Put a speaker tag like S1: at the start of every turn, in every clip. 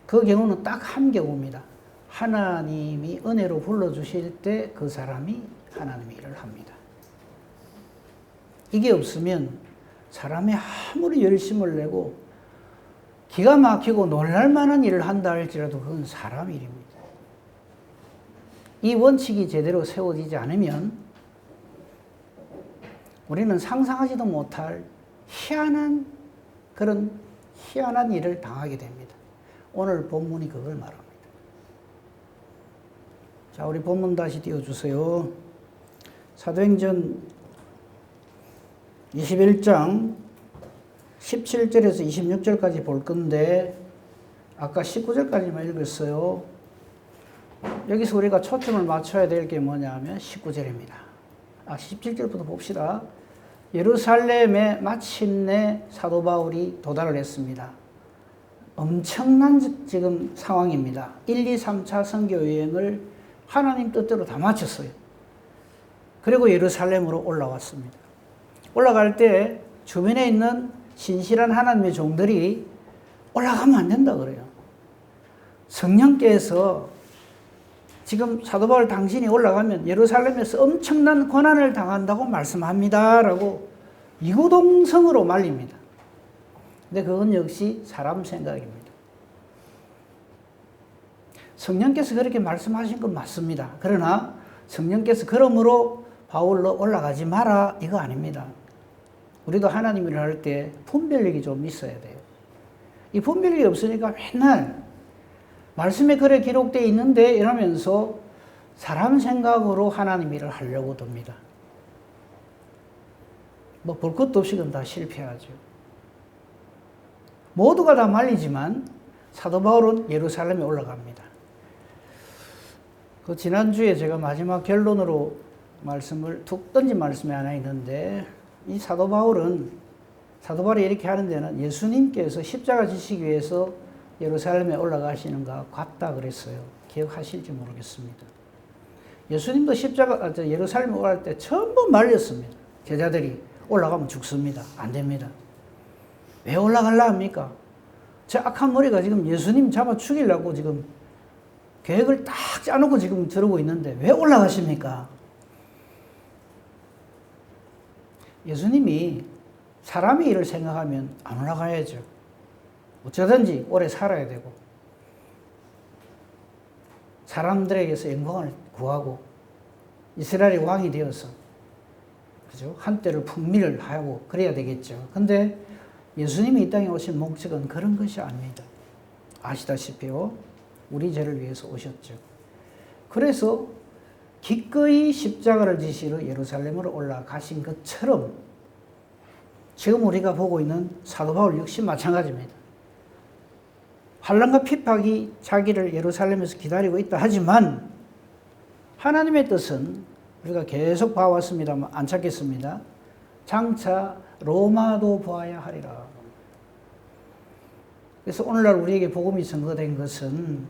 S1: 그 경우는 딱 한 경우입니다. 하나님이 은혜로 불러주실 때 그 사람이 하나님의 일을 합니다. 이게 없으면 사람이 아무리 열심을 내고 기가 막히고 놀랄만한 일을 한다 할지라도 그건 사람 일입니다. 이 원칙이 제대로 세워지지 않으면 우리는 상상하지도 못할 희한한 그런 희한한 일을 당하게 됩니다. 오늘 본문이 그걸 말합니다. 자, 우리 본문 다시 띄워주세요. 사도행전 21장 17절에서 26절까지 볼 건데 아까 19절까지만 읽었어요. 여기서 우리가 초점을 맞춰야 될 게 뭐냐면 19절입니다. 17절부터 봅시다. 예루살렘에 마침내 사도 바울이 도달을 했습니다. 엄청난 지금 상황입니다. 1, 2, 3차 선교 여행을 하나님 뜻대로 다 마쳤어요. 그리고 예루살렘으로 올라왔습니다. 올라갈 때 주변에 있는 신실한 하나님의 종들이 올라가면 안 된다 그래요. 성령께서 지금 사도 바울 당신이 올라가면 예루살렘에서 엄청난 고난을 당한다고 말씀합니다. 라고 이구동성으로 말립니다. 근데 그건 역시 사람 생각입니다. 성령께서 그렇게 말씀하신 건 맞습니다. 그러나 성령께서 그러므로 바울로 올라가지 마라 이거 아닙니다. 우리도 하나님 일을 할 때 분별력이 좀 있어야 돼요. 이 분별력이 없으니까 맨날 말씀에 그래 기록되어 있는데 이러면서 사람 생각으로 하나님 일을 하려고 듭니다. 뭐 볼 것도 없이 그럼 다 실패하죠. 모두가 다 말리지만 사도 바울은 예루살렘에 올라갑니다. 그 지난주에 제가 마지막 결론으로 말씀을 툭 던진 말씀이 하나 있는데 이 사도 바울이 이렇게 하는 데는 예수님께서 십자가 지시기 위해서 예루살렘에 올라가시는 것 같다 그랬어요. 기억하실지 모르겠습니다. 예수님도 예루살렘에 올라갈 때 전부 말렸습니다. 제자들이 올라가면 죽습니다. 안 됩니다. 왜 올라가려 합니까? 저 악한 머리가 지금 예수님 잡아 죽이려고 지금 계획을 딱 짜놓고 지금 저러고 있는데 왜 올라가십니까? 예수님이 사람의 일을 생각하면 안 올라가야죠. 어쩌든지 오래 살아야 되고 사람들에게서 영광을 구하고 이스라엘의 왕이 되어서 그죠? 한때를 풍미를 하고 그래야 되겠죠. 근데 예수님이 이 땅에 오신 목적은 그런 것이 아닙니다. 아시다시피요. 우리 죄를 위해서 오셨죠. 그래서 기꺼이 십자가를 지시러 예루살렘으로 올라가신 것처럼 지금 우리가 보고 있는 사도 바울 역시 마찬가지입니다. 환난과 핍박이 자기를 예루살렘에서 기다리고 있다 하지만 하나님의 뜻은 우리가 계속 봐왔습니다만 안 찾겠습니다. 장차 로마도 보아야 하리라. 그래서 오늘날 우리에게 복음이 증거된 것은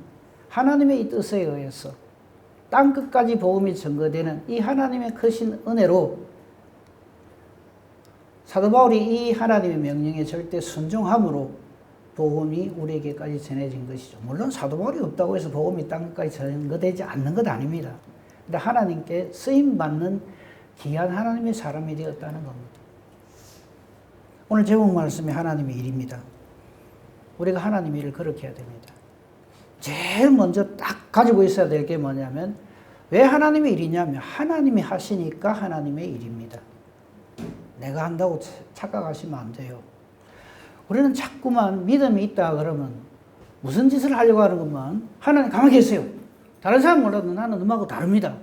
S1: 하나님의 이 뜻에 의해서 땅끝까지 복음이 증거되는 이 하나님의 크신 은혜로 사도 바울이 이 하나님의 명령에 절대 순종함으로 복음이 우리에게까지 전해진 것이죠. 물론 사도 바울이 없다고 해서 복음이 땅끝까지 전거되지 않는 것 아닙니다. 근데 하나님께 쓰임받는 귀한 하나님의 사람이 되었다는 겁니다. 오늘 제목 말씀이 하나님의 일입니다. 우리가 하나님의 일을 그렇게 해야 됩니다. 제일 먼저 딱 가지고 있어야 될 게 뭐냐면 왜 하나님의 일이냐면 하나님이 하시니까 하나님의 일입니다. 내가 한다고 착각하시면 안 돼요. 우리는 자꾸만 믿음이 있다 그러면 무슨 짓을 하려고 하는 것만 하나님 가만히 계세요. 다른 사람 몰라도 나는 너하고 다릅니다.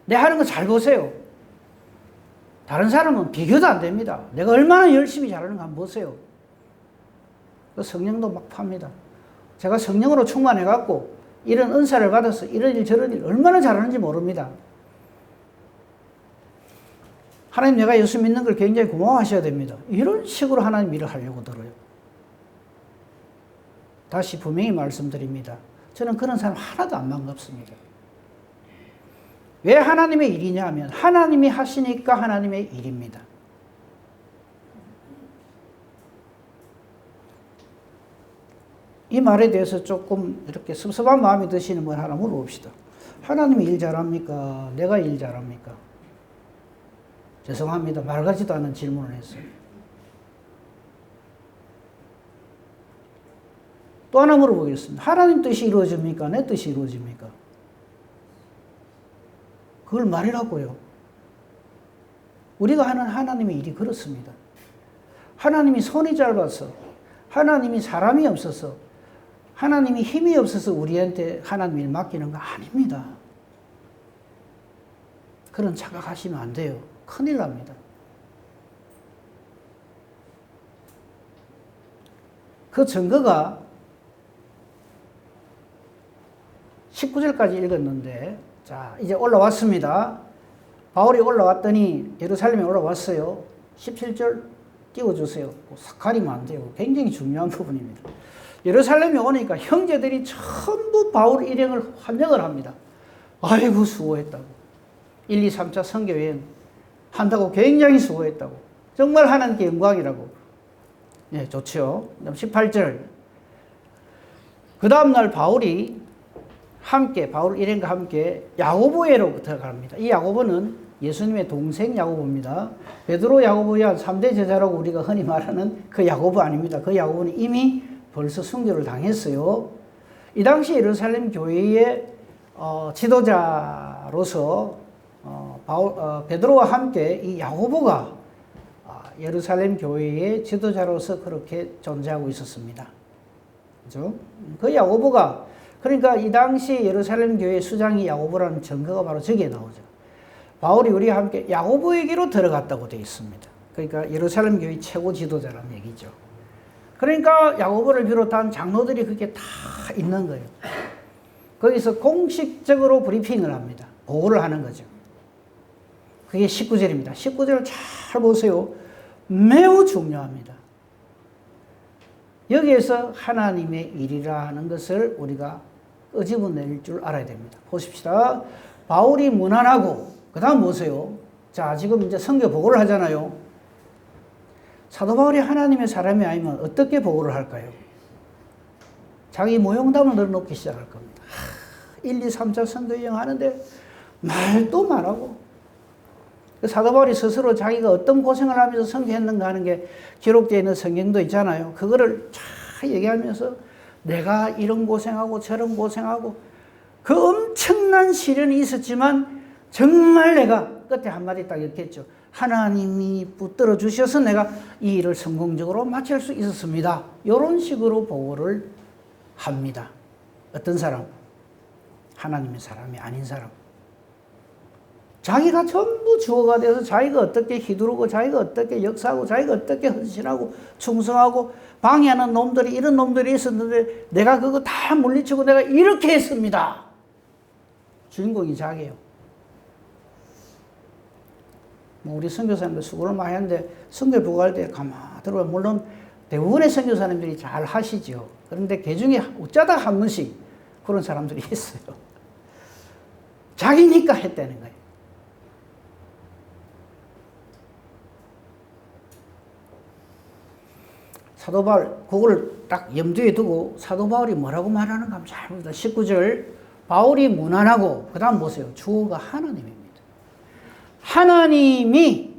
S1: 내 하는 거 잘 보세요. 다른 사람은 비교도 안 됩니다. 내가 얼마나 열심히 잘하는가 한번 보세요. 성령도 막 팝니다. 제가 성령으로 충만해갖고 이런 은사를 받아서 이런 일 저런 일 얼마나 잘하는지 모릅니다. 하나님 내가 예수 믿는 걸 굉장히 고마워하셔야 됩니다. 이런 식으로 하나님 일을 하려고 들어요. 다시 분명히 말씀드립니다. 저는 그런 사람 하나도 안 반갑습니다. 왜 하나님의 일이냐 하면 하나님이 하시니까 하나님의 일입니다. 이 이 말에 대해서 조금 이렇게 섭섭한 마음이 드시는 분 하나 물어봅시다. 하나님이 일 잘합니까? 내가 일 잘합니까? 죄송합니다. 말 같지도 않은 질문을 했어요. 또 하나 물어보겠습니다. 하나님 뜻이 이루어집니까? 내 뜻이 이루어집니까? 그걸 말이라고요. 우리가 하는 하나님의 일이 그렇습니다. 하나님이 손이 짧아서, 하나님이 사람이 없어서, 하나님이 힘이 없어서 우리한테 하나님 일 맡기는 거 아닙니다. 그런 착각하시면 안 돼요. 큰일 납니다. 그 증거가 19절까지 읽었는데, 자, 이제 올라왔습니다. 바울이 올라왔더니 예루살렘에 올라왔어요. 17절 띄워주세요. 싹 가리면 안 돼요. 굉장히 중요한 부분입니다. 예루살렘에 오니까 형제들이 전부 바울 일행을 환영을 합니다. 아이고 수고했다고. 1, 2, 3차 선교여행 한다고 굉장히 수고했다고. 정말 하나님께 영광이라고. 네, 좋죠. 18절. 그 다음날 바울이 바울 일행과 함께 야고보에로 들어갑니다. 이 야고보는 예수님의 동생 야고보입니다. 베드로 야고보야 3대 제자라고 우리가 흔히 말하는 그 야고보 아닙니다. 그 야고보는 이미 벌써 순교를 당했어요. 이 당시 예루살렘 교회의 지도자로서 베드로와 함께 이 야고보가 예루살렘 교회의 지도자로서 그렇게 존재하고 있었습니다. 그죠? 그 야고보가, 그러니까 이 당시 예루살렘 교회 수장이 야고보라는 증거가 바로 저기에 나오죠. 바울이 우리와 함께 야고보에게로 들어갔다고 되어 있습니다. 그러니까 예루살렘 교회 최고 지도자라는 얘기죠. 그러니까 야고보를 비롯한 장로들이 그게 다 있는 거예요. 거기서 공식적으로 브리핑을 합니다. 보고를 하는 거죠. 그게 19절입니다. 19절을 잘 보세요. 매우 중요합니다. 여기에서 하나님의 일이라 하는 것을 우리가 끄집어낼 줄 알아야 됩니다. 보십시다. 바울이 무난하고, 그 다음 보세요. 자, 지금 이제 선교 보고를 하잖아요. 사도 바울이 하나님의 사람이 아니면 어떻게 보고를 할까요? 자기 모형담을 늘어놓기 시작할 겁니다. 1, 2, 3차 선교 여행 하는데 말도 말하고, 사도 바울이 스스로 자기가 어떤 고생을 하면서 선교했는가 하는 게 기록되어 있는 성경도 있잖아요. 그거를 쫙 얘기하면서 내가 이런 고생하고 저런 고생하고 그 엄청난 시련이 있었지만 정말 내가 끝에 한마디 딱 읽겠죠. 하나님이 붙들어 주셔서 내가 이 일을 성공적으로 마칠 수 있었습니다. 이런 식으로 보고를 합니다. 어떤 사람? 하나님의 사람이 아닌 사람. 자기가 전부 주어가 돼서 자기가 어떻게 휘두르고 자기가 어떻게 역사하고 자기가 어떻게 헌신하고 충성하고 방해하는 놈들이 이런 놈들이 있었는데 내가 그거 다 물리치고 내가 이렇게 했습니다. 주인공이 자기예요. 우리 선교사님들 수고를 많이 하는데 선교 보고할 때 가만히 들어보면 물론 대부분의 선교사님들이 잘 하시죠. 그런데 그 중에 어쩌다 한 번씩 그런 사람들이 있어요. 자기니까 했다는 거예요. 사도 바울, 그거를 딱 염두에 두고 사도 바울이 뭐라고 말하는가 하면 잘 봅니다. 19절, 바울이 무난하고, 그 다음 보세요. 주어가 하나님입니다. 하나님이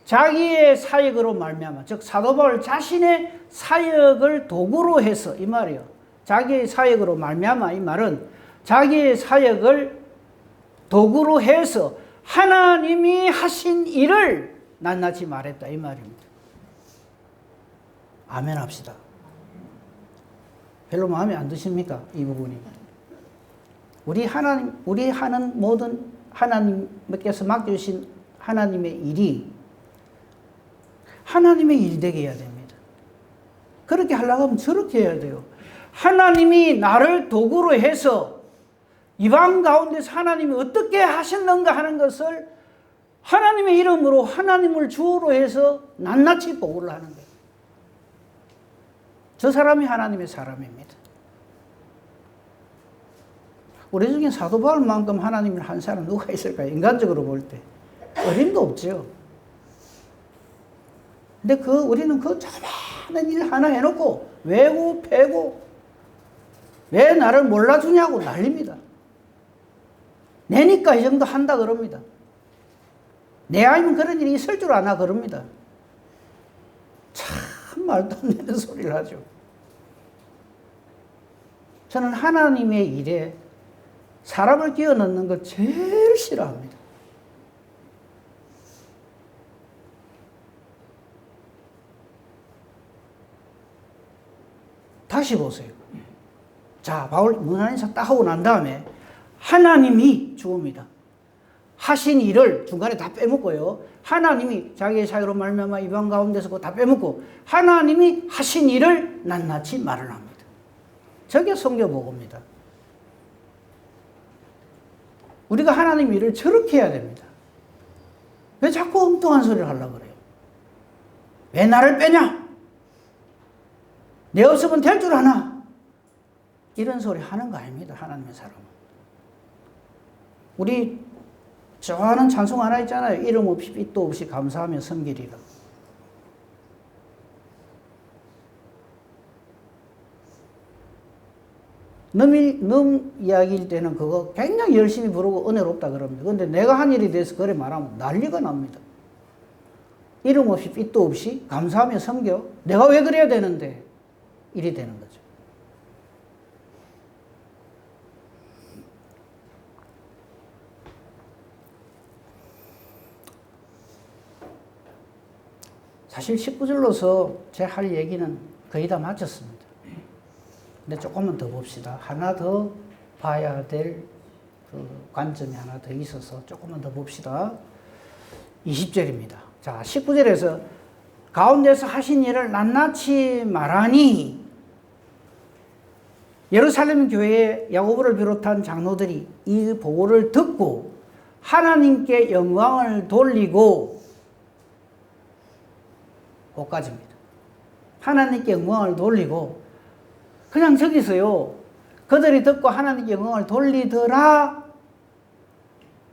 S1: 자기의 사역으로 말미암아, 즉 사도 바울 자신의 사역을 도구로 해서, 이 말이요. 자기의 사역으로 말미암아, 이 말은 자기의 사역을 도구로 해서 하나님이 하신 일을 낱낱이 말했다, 이 말입니다. 아멘 합시다. 별로 마음에 안 드십니까? 이 부분이. 우리 하는 모든 하나님께서 맡겨주신 하나님의 일이 하나님의 일이 되게 해야 됩니다. 그렇게 하려고 하면 저렇게 해야 돼요. 하나님이 나를 도구로 해서 이방 가운데서 하나님이 어떻게 하셨는가 하는 것을 하나님의 이름으로 하나님을 주어로 해서 낱낱이 보고를 하는 거예요. 저 사람이 하나님의 사람입니다. 우리 중에 사도 바울만큼 하나님을 한 사람 누가 있을까요? 인간적으로 볼 때. 어림도 없죠. 근데 우리는 그 조그마한 일 하나 해놓고, 외고, 패고, 왜 나를 몰라주냐고 난립니다. 내니까 이 정도 한다 그럽니다. 내 아니면 그런 일이 있을 줄 아나 그럽니다. 참 말도 안 되는 소리를 하죠. 저는 하나님의 일에 사람을 끼워 넣는 걸 제일 싫어합니다. 다시 보세요. 자, 바울 문 안에서 딱 하고 난 다음에 하나님이 주옵니다. 하신 일을 중간에 다 빼먹고요. 하나님이 자기의 사유로 말미암아 이방 가운데서 그거 다 빼먹고 하나님이 하신 일을 낱낱이 말을 합니다. 저게 성경 보고입니다. 우리가 하나님 일을 저렇게 해야 됩니다. 왜 자꾸 엉뚱한 소리를 하려고 그래요? 왜 나를 빼냐? 내 없으면 될 줄 아나? 이런 소리 하는 거 아닙니다. 하나님의 사람은. 우리 좋아하는 찬송 하나 있잖아요. 이름 없이 빛도 없이 감사하며 섬기리라. 놈 이야기일 때는 그거 굉장히 열심히 부르고 은혜롭다 그럽니다. 그런데 내가 한 일에 대해서 그래 말하면 난리가 납니다. 이름 없이 빛도 없이 감사하며 섬겨? 내가 왜 그래야 되는데? 일이 되는 거죠. 사실 19절로서 제 할 얘기는 거의 다 마쳤습니다. 근데 조금만 더 봅시다. 하나 더 봐야 될 그 관점이 하나 더 있어서 조금만 더 봅시다. 20절입니다. 자, 19절에서 가운데서 하신 일을 낱낱이 말하니 예루살렘 교회의 야고보를 비롯한 장로들이 이 보고를 듣고 하나님께 영광을 돌리고 거기까지입니다. 하나님께 영광을 돌리고 그냥 저기서요. 그들이 듣고 하나님께 영광을 돌리더라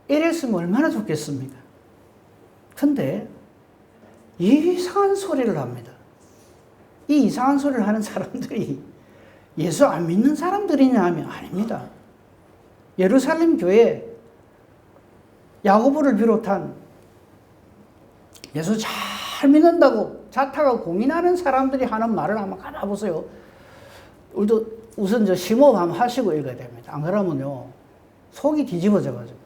S1: 이랬으면 얼마나 좋겠습니까? 근데 이상한 소리를 합니다. 이 이상한 소리를 하는 사람들이 예수 안 믿는 사람들이냐 하면 아닙니다. 예루살렘 교회 야고보를 비롯한 예수 잘 믿는다고 자타가 공인하는 사람들이 하는 말을 한번 가봐보세요. 우리도 우선 저 심호흡 한번 하시고 읽어야 됩니다. 안 그러면요 속이 뒤집어져가지고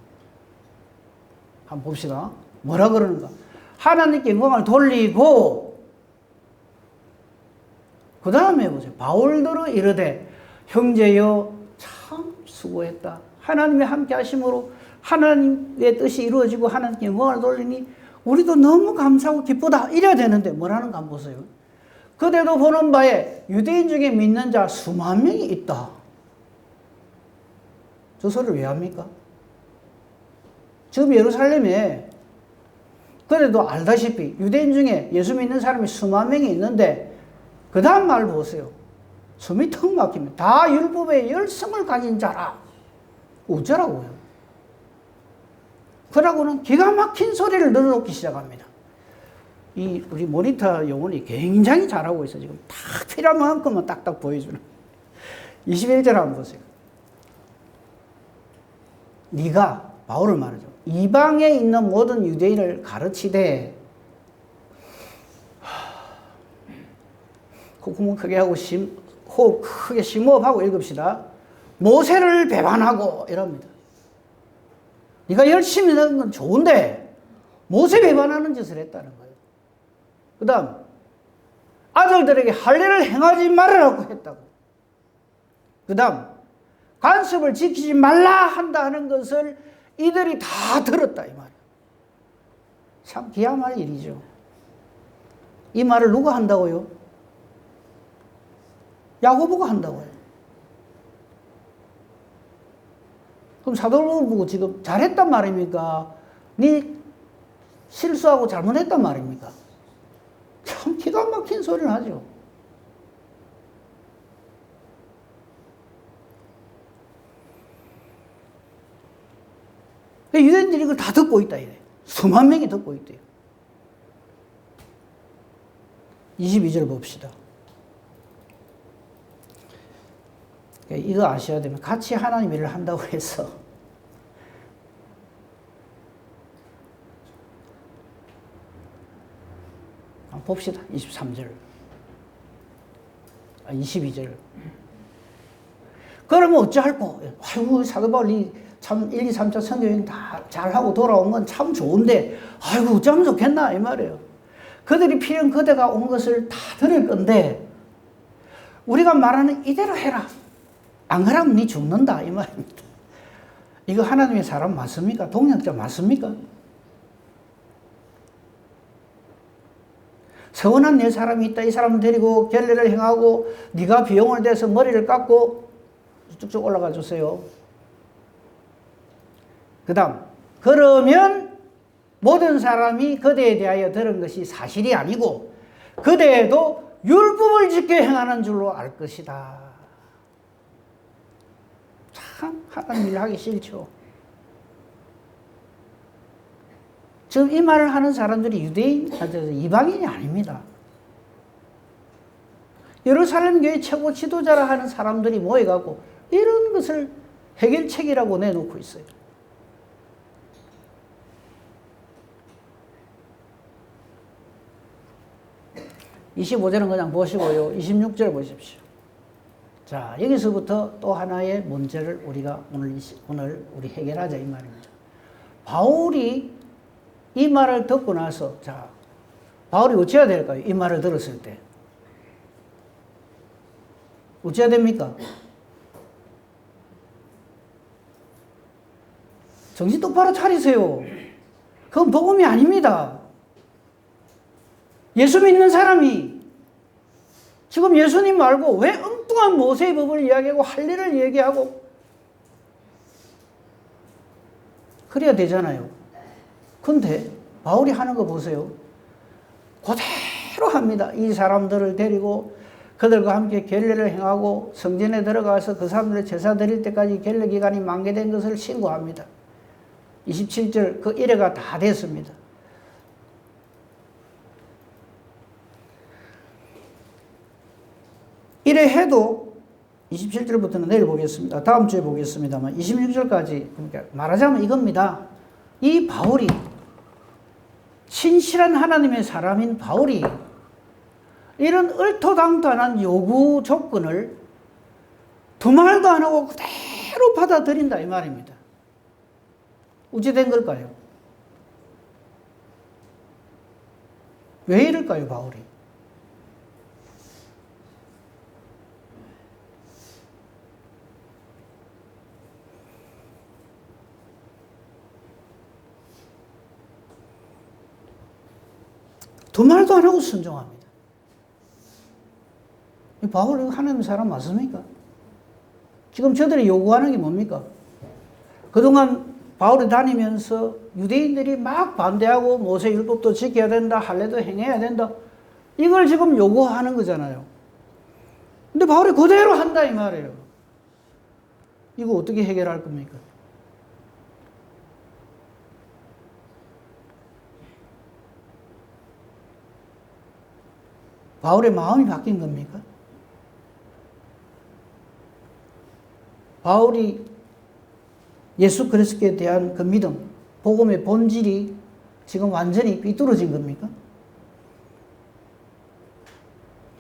S1: 한번 봅시다. 뭐라 그러는가? 하나님께 영광을 돌리고 그 다음에 보세요. 바울들은 이르되 형제여 참 수고했다. 하나님의 함께 하심으로 하나님의 뜻이 이루어지고 하나님께 영광을 돌리니 우리도 너무 감사하고 기쁘다. 이래야 되는데 뭐라는가 한번 보세요. 그대도 보는 바에 유대인 중에 믿는 자 수만 명이 있다. 저 소리를 왜 합니까? 지금 예루살렘에 그래도 알다시피 유대인 중에 예수 믿는 사람이 수만 명이 있는데 그 다음 말 보세요. 숨이 턱 막힙니다. 다 율법의 열성을 가진 자라. 어쩌라고요? 그러고는 기가 막힌 소리를 늘어놓기 시작합니다. 이 우리 모니터 용언이 굉장히 잘하고 있어. 지금 딱 필요한 만큼만 딱딱 보여주는. 21절 한번 보세요. 네가 바울을 말하죠. 이방에 있는 모든 유대인을 가르치되 콧구멍 크게 하고 호흡 크게 심호흡하고 읽읍시다. 모세를 배반하고 이럽니다. 네가 열심히 하는 건 좋은데 모세 배반하는 짓을 했다는 거예요. 그 다음 아들들에게 할례를 행하지 말으라고 했다고. 그 다음 관습을 지키지 말라 한다 하는 것을 이들이 다 들었다 이 말이에요. 참 기야말 일이죠. 이 말을 누가 한다고요? 야고보가 한다고요. 그럼 사도를 보고 지금 잘했단 말입니까? 네 실수하고 잘못했단 말입니까? 참 기가 막힌 소리를 하죠. 유대인들이 이걸 다 듣고 있다 이래. 수만 명이 듣고 있대요. 22절 봅시다. 이거 아셔야 됩니다. 같이 하나님 일을 한다고 해서 봅시다. 23절. 22절. 그러면 어찌할꼬? 아이고, 사도 바울이 참 1, 2, 3차 선교여행 다 잘하고 돌아온 건 참 좋은데, 아이고, 어쩌면 좋겠나? 이 말이에요. 그들이 필연 그대가 온 것을 다 들을 건데, 우리가 말하는 이대로 해라. 안 그러면 니 죽는다. 이 말입니다. 이거 하나님의 사람 맞습니까? 동역자 맞습니까? 서운한 내 사람이 있다. 이 사람 데리고 결례를 행하고 네가 비용을 대서 머리를 깎고 쭉쭉 올라가 주세요. 그 다음 그러면 모든 사람이 그대에 대하여 들은 것이 사실이 아니고 그대도 율법을 지켜 행하는 줄로 알 것이다. 참 하나님 일 하기 싫죠. 지금 이 말을 하는 사람들이 유대인, 이방인이 아닙니다. 예루살렘 교회 최고 지도자라 하는 사람들이 모여가고 이런 것을 해결책이라고 내놓고 있어요. (25절은) 그냥 보시고요. 26절 보십시오. 자, 여기서부터 또 하나의 문제를 우리가 오늘 우리 해결하자 이 말입니다. 바울이 이 말을 듣고 나서, 자, 바울이 어찌해야 될까요? 이 말을 들었을 때. 어찌해야 됩니까? 정신 똑바로 차리세요. 그건 복음이 아닙니다. 예수 믿는 사람이 지금 예수님 말고 왜 엉뚱한 모세의 법을 이야기하고 할례를 얘기하고 그래야 되잖아요. 근데 바울이 하는 거 보세요. 그대로 합니다. 이 사람들을 데리고 그들과 함께 결례를 행하고 성전에 들어가서 그 사람들의 제사 드릴 때까지 결례 기간이 만개된 것을 신고합니다. 27절 그 일회가 다 됐습니다. 이래 해도 27절부터는 내일 보겠습니다. 다음 주에 보겠습니다만 26절까지 그러니까 말하자면 이겁니다. 이 바울이 신실한 하나님의 사람인 바울이 이런 얼토당토한 요구 조건을 두말도 안 하고 그대로 받아들인다 이 말입니다. 어찌 된 걸까요? 왜 이럴까요, 바울이? 두말도 안 하고 순종합니다. 바울이 하나님 사람 맞습니까? 지금 저들이 요구하는 게 뭡니까? 그동안 바울이 다니면서 유대인들이 막 반대하고 모세 율법도 지켜야 된다, 할례도 행해야 된다. 이걸 지금 요구하는 거잖아요. 근데 바울이 그대로 한다 이 말이에요. 이거 어떻게 해결할 겁니까? 바울의 마음이 바뀐 겁니까? 바울이 예수 그리스도에 대한 그 믿음, 복음의 본질이 지금 완전히 삐뚤어진 겁니까?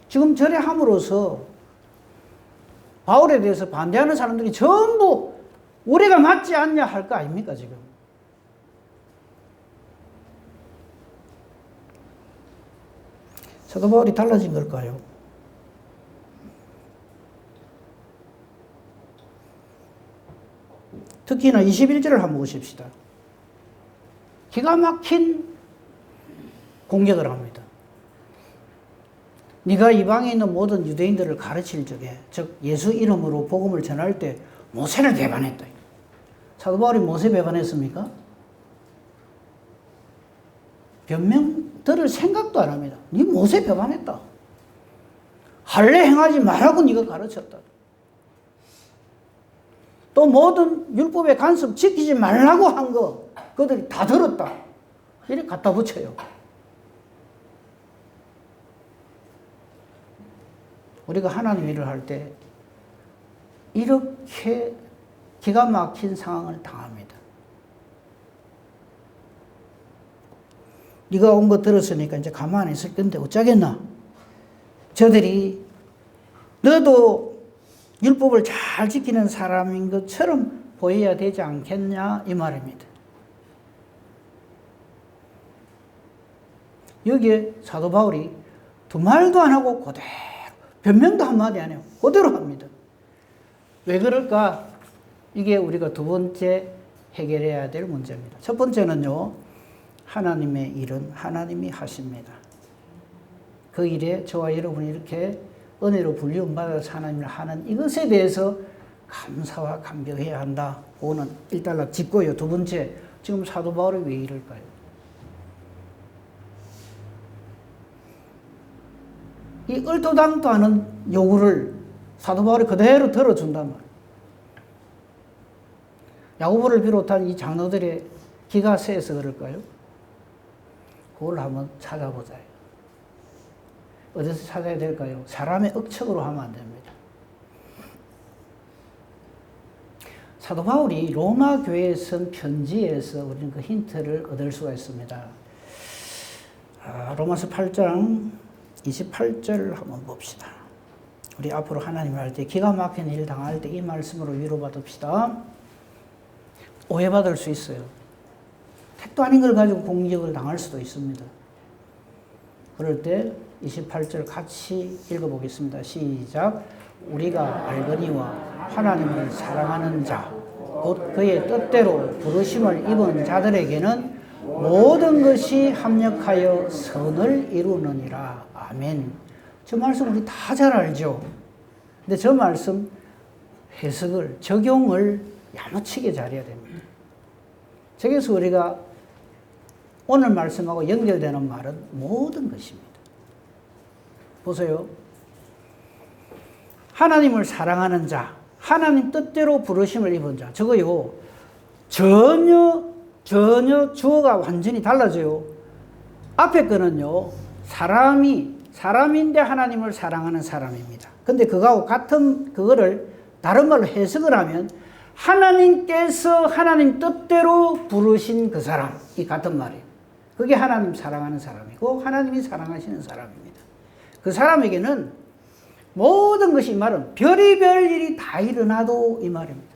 S1: 지금 절에함으로써 바울에 대해서 반대하는 사람들이 전부 우리가 맞지 않냐 할 거 아닙니까 지금? 사도 바울이 달라진 걸까요? 특히나 21절을 한번 보십시다. 기가 막힌 공격을 합니다. 네가 이방에 있는 모든 유대인들을 가르칠 적에 즉 예수 이름으로 복음을 전할 때 모세를 배반했다. 사도 바울이 모세 배반했습니까? 변명 들을 생각도 안 합니다. 네 모세 배반했다. 할례 행하지 말라고 네가 가르쳤다. 또 모든 율법의 간섭 지키지 말라고 한 거 그들이 다 들었다. 이렇게 갖다 붙여요. 우리가 하나님 일을 할 때 이렇게 기가 막힌 상황을 당합니다. 네가 온 거 들었으니까 이제 가만히 있을 건데 어쩌겠나? 저들이 너도 율법을 잘 지키는 사람인 것처럼 보여야 되지 않겠냐 이 말입니다. 여기에 사도 바울이 두 말도 안 하고 그대로 변명도 한마디 안 해요. 그대로 합니다. 왜 그럴까? 이게 우리가 두 번째 해결해야 될 문제입니다. 첫 번째는요, 하나님의 일은 하나님이 하십니다. 그 일에 저와 여러분이 이렇게 은혜로 불리움받아서 하나님을 하는 이것에 대해서 감사와 감격해야 한다. 그거는 일단락 짚고요. 두 번째, 지금 사도 바울이 왜 이럴까요? 이 얼토당토 하는 요구를 사도 바울이 그대로 들어준단 말이에요. 야고보를 비롯한 이 장로들의 기가 세서 그럴까요? 그걸 한번 찾아보자. 어디서 찾아야 될까요? 사람의 억측으로 하면 안 됩니다. 사도 바울이 로마 교회에 쓴 편지에서 우리는 그 힌트를 얻을 수가 있습니다. 로마서 8장 28절 한번 봅시다. 우리 앞으로 하나님을 할 때 기가 막힌 일 당할 때 이 말씀으로 위로받읍시다. 오해받을 수 있어요. 택도 아닌 걸 가지고 공격을 당할 수도 있습니다. 그럴 때 28절 같이 읽어보겠습니다. 시작. 우리가 알거니와 하나님을 사랑하는 자, 곧 그의 뜻대로 부르심을 입은 자들에게는 모든 것이 합력하여 선을 이루느니라. 아멘. 저 말씀 우리 다 잘 알죠? 근데 저 말씀 해석을, 적용을 야무치게 잘해야 됩니다. 저기서 우리가 오늘 말씀하고 연결되는 말은 모든 것입니다. 보세요. 하나님을 사랑하는 자, 하나님 뜻대로 부르심을 입은 자, 저거요, 전혀 주어가 완전히 달라져요. 앞에 거는요, 사람인데 하나님을 사랑하는 사람입니다. 근데 그거하고 같은, 그거를 다른 말로 해석을 하면 하나님께서 하나님 뜻대로 부르신 그 사람, 이 같은 말이에요. 그게 하나님 사랑하는 사람이고 하나님이 사랑하시는 사람입니다. 그 사람에게는 모든 것이, 이 말은 별의별 일이 다 일어나도 이 말입니다.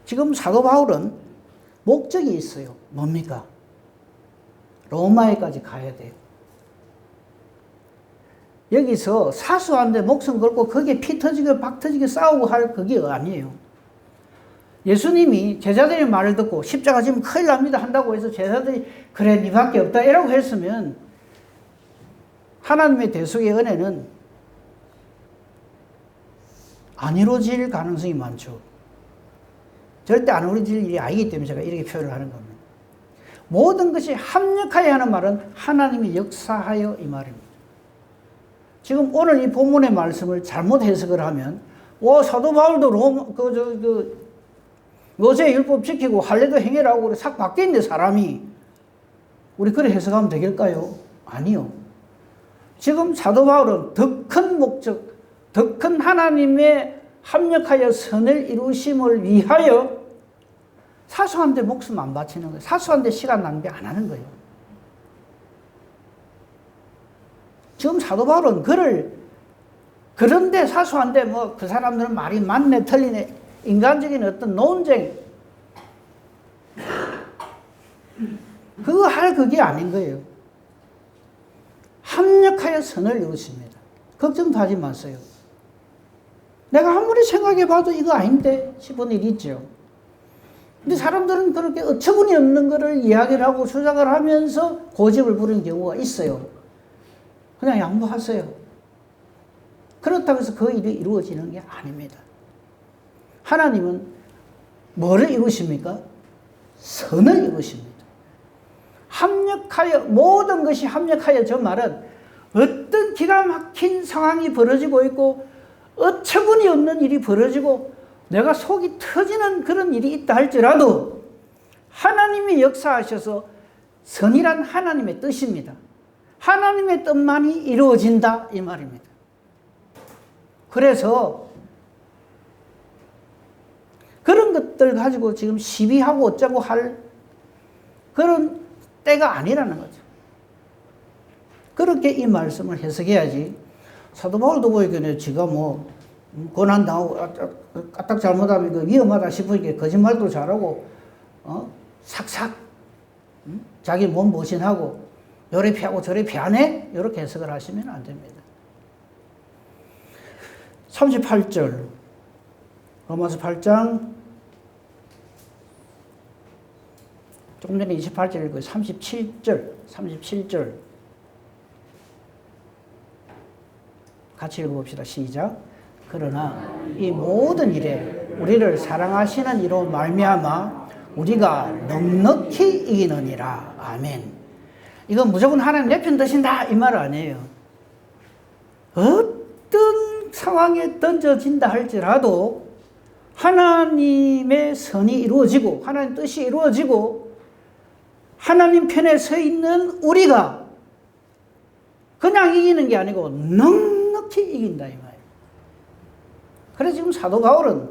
S1: 지금 사도 바울은 목적이 있어요. 뭡니까? 로마에까지 가야 돼요. 여기서 사소한데 목숨 걸고 거기에 피 터지게 박 터지게 싸우고 할 그게 아니에요. 예수님이 제자들의 말을 듣고 십자가 지면 큰일 납니다 한다고 해서 제자들이 그래 니밖에 없다 이라고 했으면 하나님의 대속의 은혜는 안 이루어질 가능성이 많죠. 절대 안 이루어질 일이 아니기 때문에 제가 이렇게 표현을 하는 겁니다. 모든 것이 합력하여 하는 말은 하나님이 역사하여 이 말입니다. 지금 오늘 이 본문의 말씀을 잘못 해석을 하면 사도 바울도 모세의 율법 지키고 할례도 행해라고 싹 바뀌었는데 사람이 우리 그래 해석하면 되겠까요? 아니요. 지금 사도 바울은 더 큰 목적, 더 큰 하나님의 합력하여 선을 이루심을 위하여 사소한 데 목숨 안 바치는 거예요. 사소한 데 시간 낭비 안 하는 거예요. 지금 사도 바울은 그런데 사소한데 그 사람들은 말이 맞네 틀리네 인간적인 어떤 논쟁 그거 할 그게 아닌 거예요. 합력하여 선을 이루십니다. 걱정도 하지 마세요. 내가 아무리 생각해봐도 이거 아닌데 싶은 일이 있죠. 근데 사람들은 그렇게 어처구니 없는 거를 이야기를 하고 수작을 하면서 고집을 부리는 경우가 있어요. 그냥 양보하세요. 그렇다고 해서 그 일이 이루어지는 게 아닙니다. 하나님은 뭐를 이루십니까? 선을 이루십니다. 합력하여, 모든 것이 합력하여, 저 말은 어떤 기가 막힌 상황이 벌어지고 있고 어처구니 없는 일이 벌어지고 내가 속이 터지는 그런 일이 있다 할지라도 하나님이 역사하셔서 선이란 하나님의 뜻입니다. 하나님의 뜻만이 이루어진다 이 말입니다. 그래서 그런 것들 가지고 지금 시비하고 어쩌고 할 그런 때가 아니라는 거죠. 그렇게 이 말씀을 해석해야지. 사도 바울도 보이겠네. 지가 뭐 고난당하고 까딱 잘못하면 그 위험하다 싶으니까 거짓말도 잘하고 삭삭 자기 몸 보신하고 요래 피하고 저래 피하네? 이렇게 해석을 하시면 안 됩니다. 38절 로마서 8장 조금 전에 28절 읽고 37절 같이 읽어봅시다. 시작. 그러나 이 모든 일에 우리를 사랑하시는 이로 말미암아 우리가 넉넉히 이기느니라. 아멘. 이건 무조건 하나님 내 편 드신다 이 말 아니에요. 어떤 상황에 던져진다 할지라도 하나님의 선이 이루어지고 하나님 뜻이 이루어지고 하나님 편에 서 있는 우리가 그냥 이기는 게 아니고 넉넉히 이긴다 이 말이에요. 그래서 지금 사도 바울은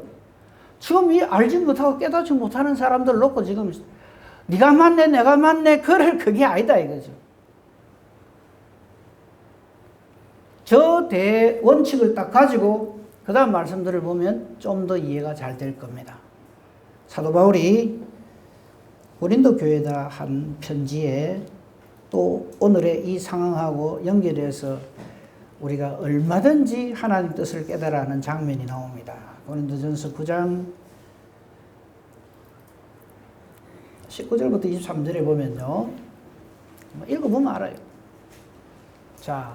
S1: 지금 이 알지 못하고 깨닫지 못하는 사람들 놓고 지금 네가 맞네 내가 맞네 그게 아니다 이거죠. 저 대원칙을 딱 가지고 그 다음 말씀들을 보면 좀 더 이해가 잘 될 겁니다. 사도 바울이 고린도 교회에다 한 편지에 또 오늘의 이 상황하고 연결해서 우리가 얼마든지 하나님 뜻을 깨달아 하는 장면이 나옵니다. 고린도전서 9장 19절부터 23절에 보면요. 읽어보면 알아요. 자,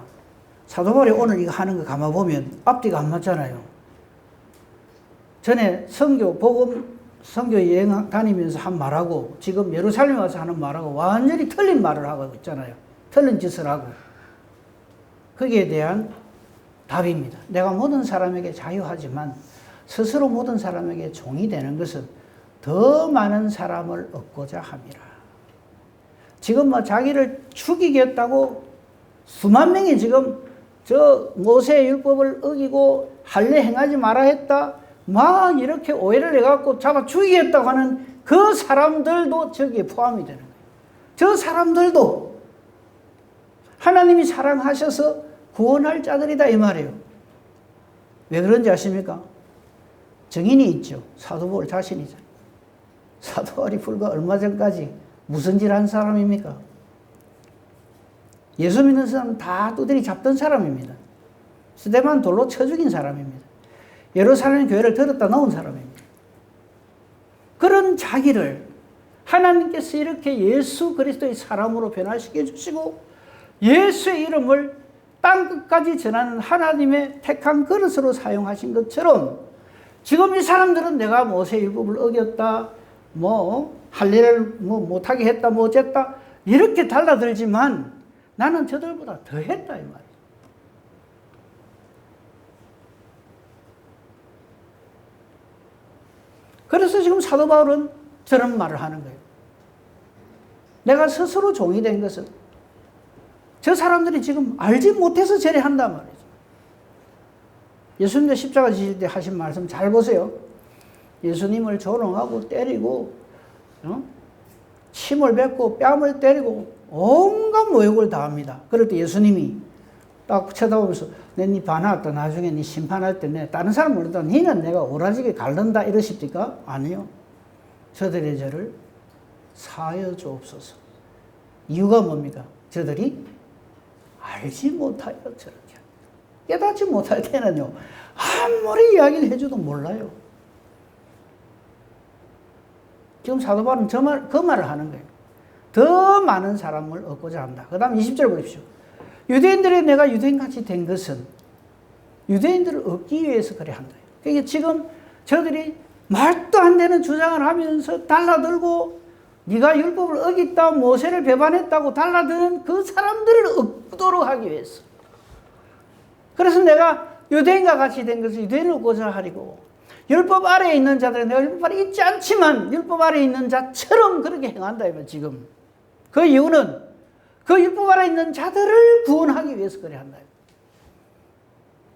S1: 사도 바울이 오늘 이거 하는 거 가만 보면 앞뒤가 안 맞잖아요. 전에 선교 여행 다니면서 한 말하고 지금 예루살렘 와서 하는 말하고 완전히 틀린 말을 하고 있잖아요. 틀린 짓을 하고. 거기에 대한 답입니다. 내가 모든 사람에게 자유하지만 스스로 모든 사람에게 종이 되는 것은 더 많은 사람을 얻고자 함이라. 지금 뭐 자기를 죽이겠다고 수만 명이 지금 저 모세의 율법을 어기고 할례 행하지 마라 했다. 막 이렇게 오해를 해갖고 잡아 죽이겠다고 하는 그 사람들도 저기에 포함이 되는 거예요. 저 사람들도 하나님이 사랑하셔서 구원할 자들이다 이 말이에요. 왜 그런지 아십니까? 증인이 있죠. 사도 바울 자신이죠. 사도 바울이 불과 얼마 전까지 무슨 질 한 사람입니까? 예수 믿는 사람은 다 두드리 잡던 사람입니다. 스데반 돌로 쳐 죽인 사람입니다. 예루살렘 교회를 들었다 놓은 사람입니다. 그런 자기를 하나님께서 이렇게 예수 그리스도의 사람으로 변화시켜 주시고 예수의 이름을 땅끝까지 전하는 하나님의 택한 그릇으로 사용하신 것처럼 지금 이 사람들은 내가 모세 율법을 어겼다, 할례를 못하게 했다, 어쨌다 이렇게 달라들지만 나는 저들보다 더 했다 이 말이에요. 그래서 지금 사도 바울은 저런 말을 하는 거예요. 내가 스스로 종이 된 것은 저 사람들이 지금 알지 못해서 저래 한단 말이죠. 예수님도 십자가 지실 때 하신 말씀 잘 보세요. 예수님을 조롱하고 때리고 침을 뱉고 뺨을 때리고 온갖 모욕을 당합니다. 그럴 때 예수님이 딱 쳐다보면서 내 네 반하다 나중에 네 심판할 때 내 다른 사람 모르다 니는 내가 오라지게 갈른다 이러십니까? 아니요. 저들의 죄를 사하여 주옵소서. 이유가 뭡니까? 저들이 알지 못하여 저렇게 깨닫지 못할 때는요 아무리 이야기를 해줘도 몰라요. 지금 사도 바울은 그 말을 하는 거예요. 더 많은 사람을 얻고자 한다. 그 다음 20절 보십시오. 유대인들이 내가 유대인같이 된 것은 유대인들을 얻기 위해서 그래 한다. 그러니까 지금 저들이 말도 안 되는 주장을 하면서 달라들고 네가 율법을 어겼다 모세를 배반했다고 달라드는 그 사람들을 얻도록 하기 위해서. 그래서 내가 유대인과 같이 된 것을 유대인을 얻고자 하리고 율법 아래에 있는 자들은 내가 율법 아래에 있지 않지만 율법 아래에 있는 자처럼 그렇게 행한다 지금. 그 이유는 그 율법 아래에 있는 자들을 구원하기 위해서 그래 한다.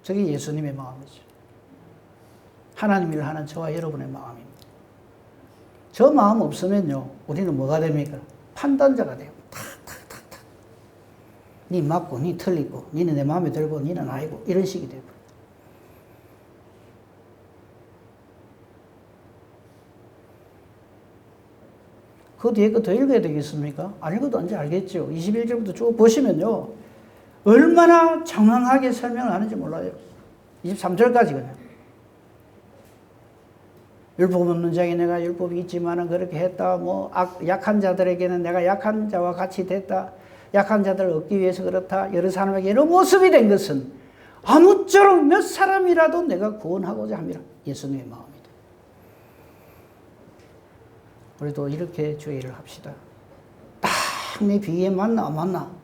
S1: 저게 예수님의 마음이죠. 하나님 일을 하는 저와 여러분의 마음입니다. 저 마음 없으면요, 우리는 뭐가 됩니까? 판단자가 돼요. 탁탁탁탁. 니 맞고, 니 틀리고, 니는 내 마음에 들고, 니는 아니고, 이런 식이 돼요. 그 뒤에 거 더 읽어야 되겠습니까? 안 읽어도 언제 알겠죠. 21절부터 쭉 보시면요, 얼마나 장황하게 설명을 하는지 몰라요. 23절까지 그냥. 율법 없는 자에게 내가 율법이 있지만은 그렇게 했다. 뭐 약한 자들에게는 내가 약한 자와 같이 됐다. 약한 자들을 얻기 위해서 그렇다. 여러 사람에게 이런 모습이 된 것은 아무쪼록 몇 사람이라도 내가 구원하고자 함이라. 예수님의 마음이다. 우리도 이렇게 주의를 합시다. 딱 내 비위에 맞나 안 맞나?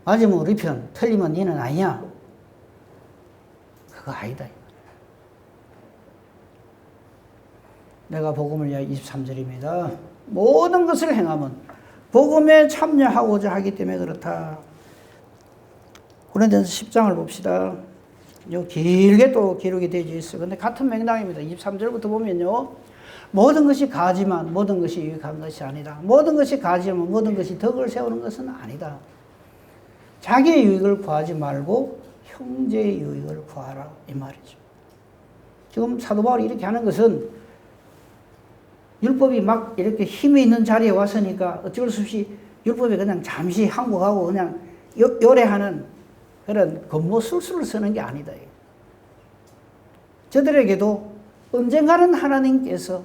S1: 맞으면 우리 편, 틀리면 니는 아니야. 그거 아니다. 내가 복음을 위하여 23절입니다. 모든 것을 행하면 복음에 참여하고자 하기 때문에 그렇다. 고린도전서 10장을 봅시다. 요 길게 또 기록이 되어 있어요. 근데 같은 맥락입니다. 23절부터 보면요, 모든 것이 가지만 모든 것이 유익한 것이 아니다. 모든 것이 가지면 모든 것이 덕을 세우는 것은 아니다. 자기의 유익을 구하지 말고 형제의 유익을 구하라, 이 말이죠. 지금 사도 바울이 이렇게 하는 것은 율법이 막 이렇게 힘이 있는 자리에 왔으니까 어쩔 수 없이 율법에 그냥 잠시 항복하고 그냥 요래하는 그런 겉모술수를 쓰는 게 아니다. 저들에게도 언젠가는 하나님께서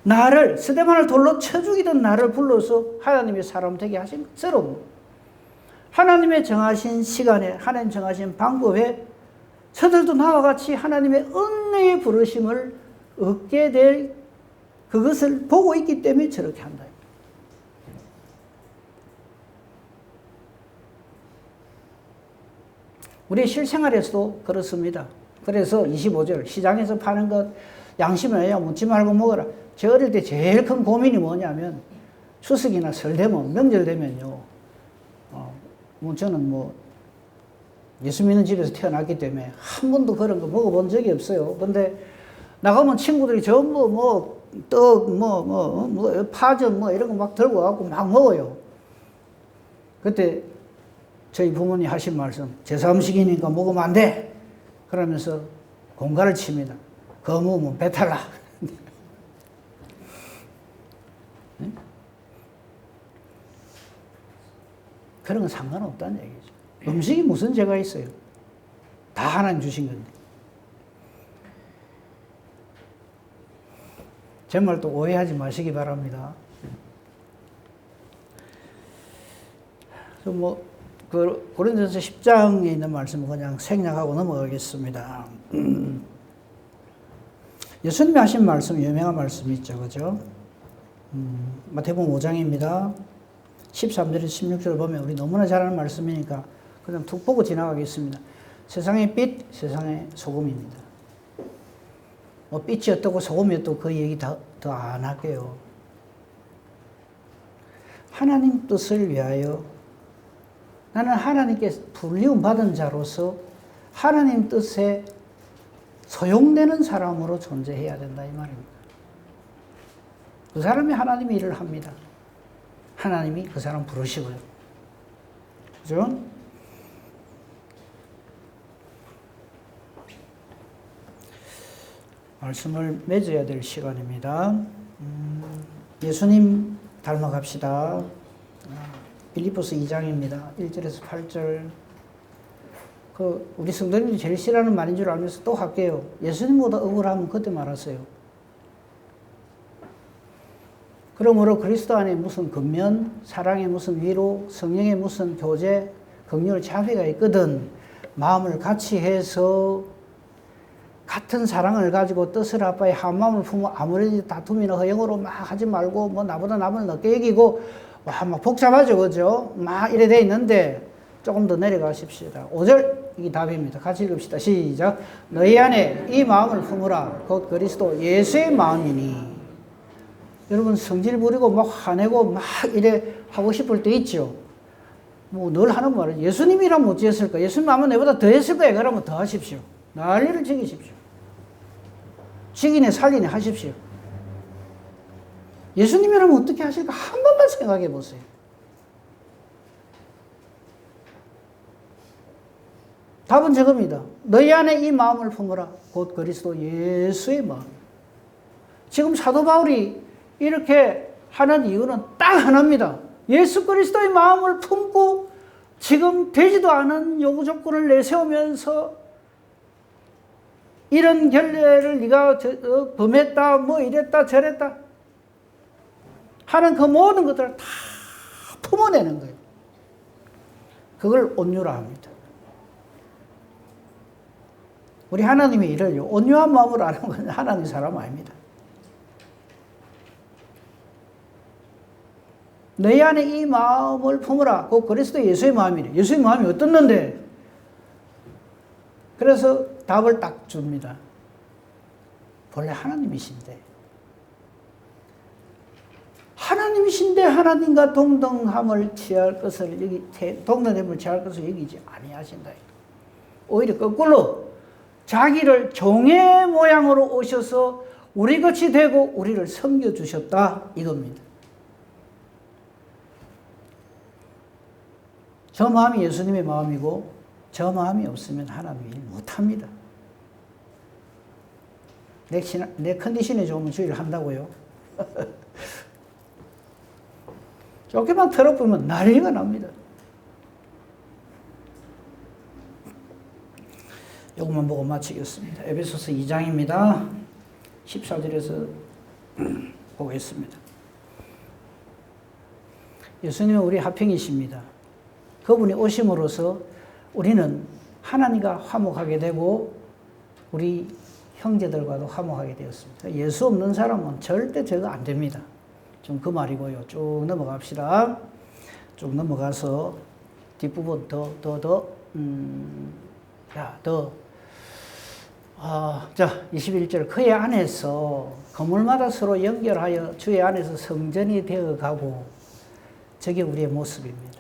S1: 나를, 스데반을 돌로 쳐 죽이던 나를 불러서 하나님의 사람 되게 하신 것처럼 하나님의 정하신 시간에, 하나님 정하신 방법에 저들도 나와 같이 하나님의 은혜의 부르심을 얻게 될 그것을 보고 있기 때문에 저렇게 한다. 우리 실생활에서도 그렇습니다. 그래서 25절, 시장에서 파는 것 양심을 해야 묻지 말고 먹어라. 저 어릴 때 제일 큰 고민이 뭐냐면 추석이나 설 되면, 명절 되면요, 저는 예수 믿는 집에서 태어났기 때문에 한 번도 그런 거 먹어본 적이 없어요. 근데 나가면 친구들이 전부 떡, 파전, 이런 거 막 들고 와갖고 막 먹어요. 그때 저희 부모님 하신 말씀, 제사 음식이니까 먹으면 안 돼! 그러면서 공갈을 칩니다. 그거 먹으면 배탈 나. 그런 건 상관없다는 얘기죠. 음식이 무슨 죄가 있어요? 다 하나님 주신 건데. 제 말도 오해하지 마시기 바랍니다. 그래서 고린도전서 10장에 있는 말씀을 그냥 생략하고 넘어가겠습니다. 예수님이 하신 말씀, 유명한 말씀 있죠, 그죠? 마태복음 5장입니다. 13절에서 16절을 보면 우리 너무나 잘 아는 말씀이니까 그냥 툭 보고 지나가겠습니다. 세상의 빛, 세상의 소금입니다. 빛이 어떻고 소금이 어떻고 그 얘기 더 안 할게요. 하나님 뜻을 위하여 나는 하나님께 불리움 받은 자로서 하나님 뜻에 소용되는 사람으로 존재해야 된다, 이 말입니다. 그 사람이 하나님의 일을 합니다. 하나님이 그 사람 부르시고요. 그죠? 말씀을 맺어야 될 시간입니다. 예수님 닮아갑시다. 빌립보서 2장입니다. 1절에서 8절. 우리 성도님이 제일 싫어하는 말인 줄 알면서 또 할게요. 예수님보다 억울하면 그때 말하세요. 그러므로 그리스도 안에 무슨 근면, 사랑의 무슨 위로, 성령의 무슨 교제, 긍휼, 자비가 있거든 마음을 같이 해서 같은 사랑을 가지고 뜻을 아빠의 한 마음을 품어 아무리 다툼이나 허영으로 막 하지 말고 나보다 남을 늦게 여기고 막 복잡하죠, 그죠? 막 이래 돼 있는데 조금 더 내려가십시다. 5절 이게 답입니다. 같이 읽읍시다. 시작. 너희 안에 이 마음을 품으라. 곧 그리스도 예수의 마음이니. 여러분 성질 부리고 막 화내고 막 이래 하고 싶을 때 있죠. 뭐 늘 하는 말은 예수님이라면 어찌했을까? 예수님 아마 내보다 더 했을 거야. 그러면 더 하십시오. 난리를 즐기십시오. 죽이네 살리네 하십시오. 예수님이라면 어떻게 하실까? 한 번만 생각해 보세요. 답은 저겁니다. 너희 안에 이 마음을 품어라. 곧 그리스도 예수의 마음. 지금 사도 바울이 이렇게 하는 이유는 딱 하나입니다. 예수 그리스도의 마음을 품고 지금 되지도 않은 요구 조건을 내세우면서 이런 결례를 네가 범했다, 뭐 이랬다, 저랬다 하는 그 모든 것들을 다 품어내는 거예요. 그걸 온유라 합니다. 우리 하나님이 이래요. 온유한 마음으로 안 하는 건 하나님 사람 아닙니다. 너희 안에 이 마음을 품으라. 그 그리스도 예수의 마음이래. 예수의 마음이 어떻는데? 그래서 답을 딱 줍니다. 본래 하나님이신데. 하나님이신데 하나님과 동등함을 취할 것을 동등됨을 취할 것을 여기지 아니하신다. 오히려 거꾸로 자기를 종의 모양으로 오셔서 우리같이 되고 우리를 섬겨주셨다 이겁니다. 저 마음이 예수님의 마음이고 저 마음이 없으면 하나님 일 못합니다. 내 컨디션이 좋으면 주의를 한다고요? 조금만 털어보면 난리가 납니다. 이것만 보고 마치겠습니다. 에베소서 2장입니다. 14절에서 보겠습니다. 예수님은 우리 하평이십니다. 그분이 오심으로써 우리는 하나님과 화목하게 되고 우리 형제들과도 화목하게 되었습니다. 예수 없는 사람은 절대 저거 안 됩니다. 좀 그 말이고요. 쭉 넘어갑시다. 쭉 넘어가서 뒷부분 자, 21절. 그의 안에서 건물마다 서로 연결하여 주의 안에서 성전이 되어가고 저게 우리의 모습입니다.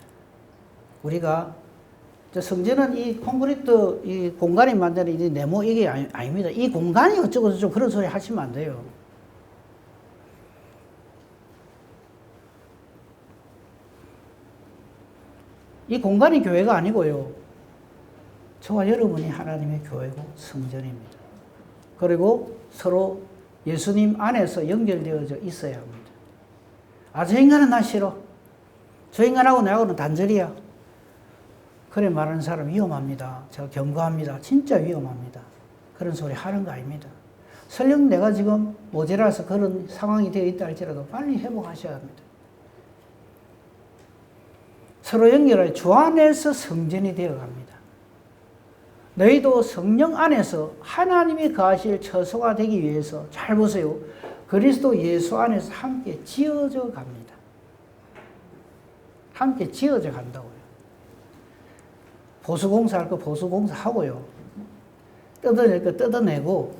S1: 우리가 성전은 이 콘크리트 이 공간이 만드는 이 네모 이게 아닙니다. 이 공간이 어쩌고 저쩌고 그런 소리 하시면 안 돼요. 이 공간이 교회가 아니고요. 저와 여러분이 하나님의 교회고 성전입니다. 그리고 서로 예수님 안에서 연결되어져 있어야 합니다. 아, 저 인간은 나 싫어. 저 인간하고 나하고는 단절이야. 그래 말하는 사람 위험합니다. 제가 경고합니다. 진짜 위험합니다. 그런 소리 하는 거 아닙니다. 설령 내가 지금 모자라서 그런 상황이 되어 있다 할지라도 빨리 회복하셔야 합니다. 서로 연결하여 주 안에서 성전이 되어갑니다. 너희도 성령 안에서 하나님이 거하실 처소가 되기 위해서 잘 보세요. 그리스도 예수 안에서 함께 지어져 갑니다. 함께 지어져 간다고요. 보수공사 할 거 보수공사 하고요. 뜯어낼 거 뜯어내고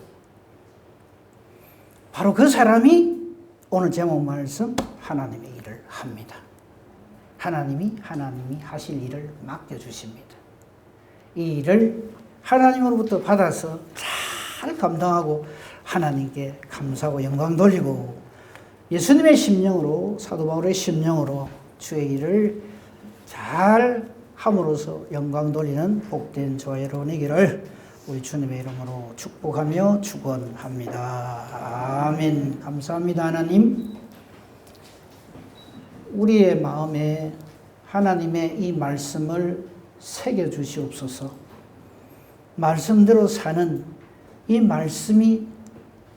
S1: 바로 그 사람이 오늘 제목 말씀 하나님의 일을 합니다. 하나님이 하실 일을 맡겨주십니다. 이 일을 하나님으로부터 받아서 잘 감당하고 하나님께 감사하고 영광 돌리고 예수님의 심령으로 사도 바울의 심령으로 주의 일을 잘 함으로써 영광 돌리는 복된 저와 여러분에게를 우리 주님의 이름으로 축복하며 축원합니다. 아멘. 감사합니다. 하나님. 우리의 마음에 하나님의 이 말씀을 새겨 주시옵소서. 말씀대로 사는 이 말씀이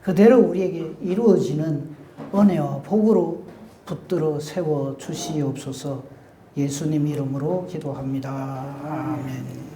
S1: 그대로 우리에게 이루어지는 은혜와 복으로 붙들어 세워 주시옵소서. 예수님 이름으로 기도합니다. 아멘.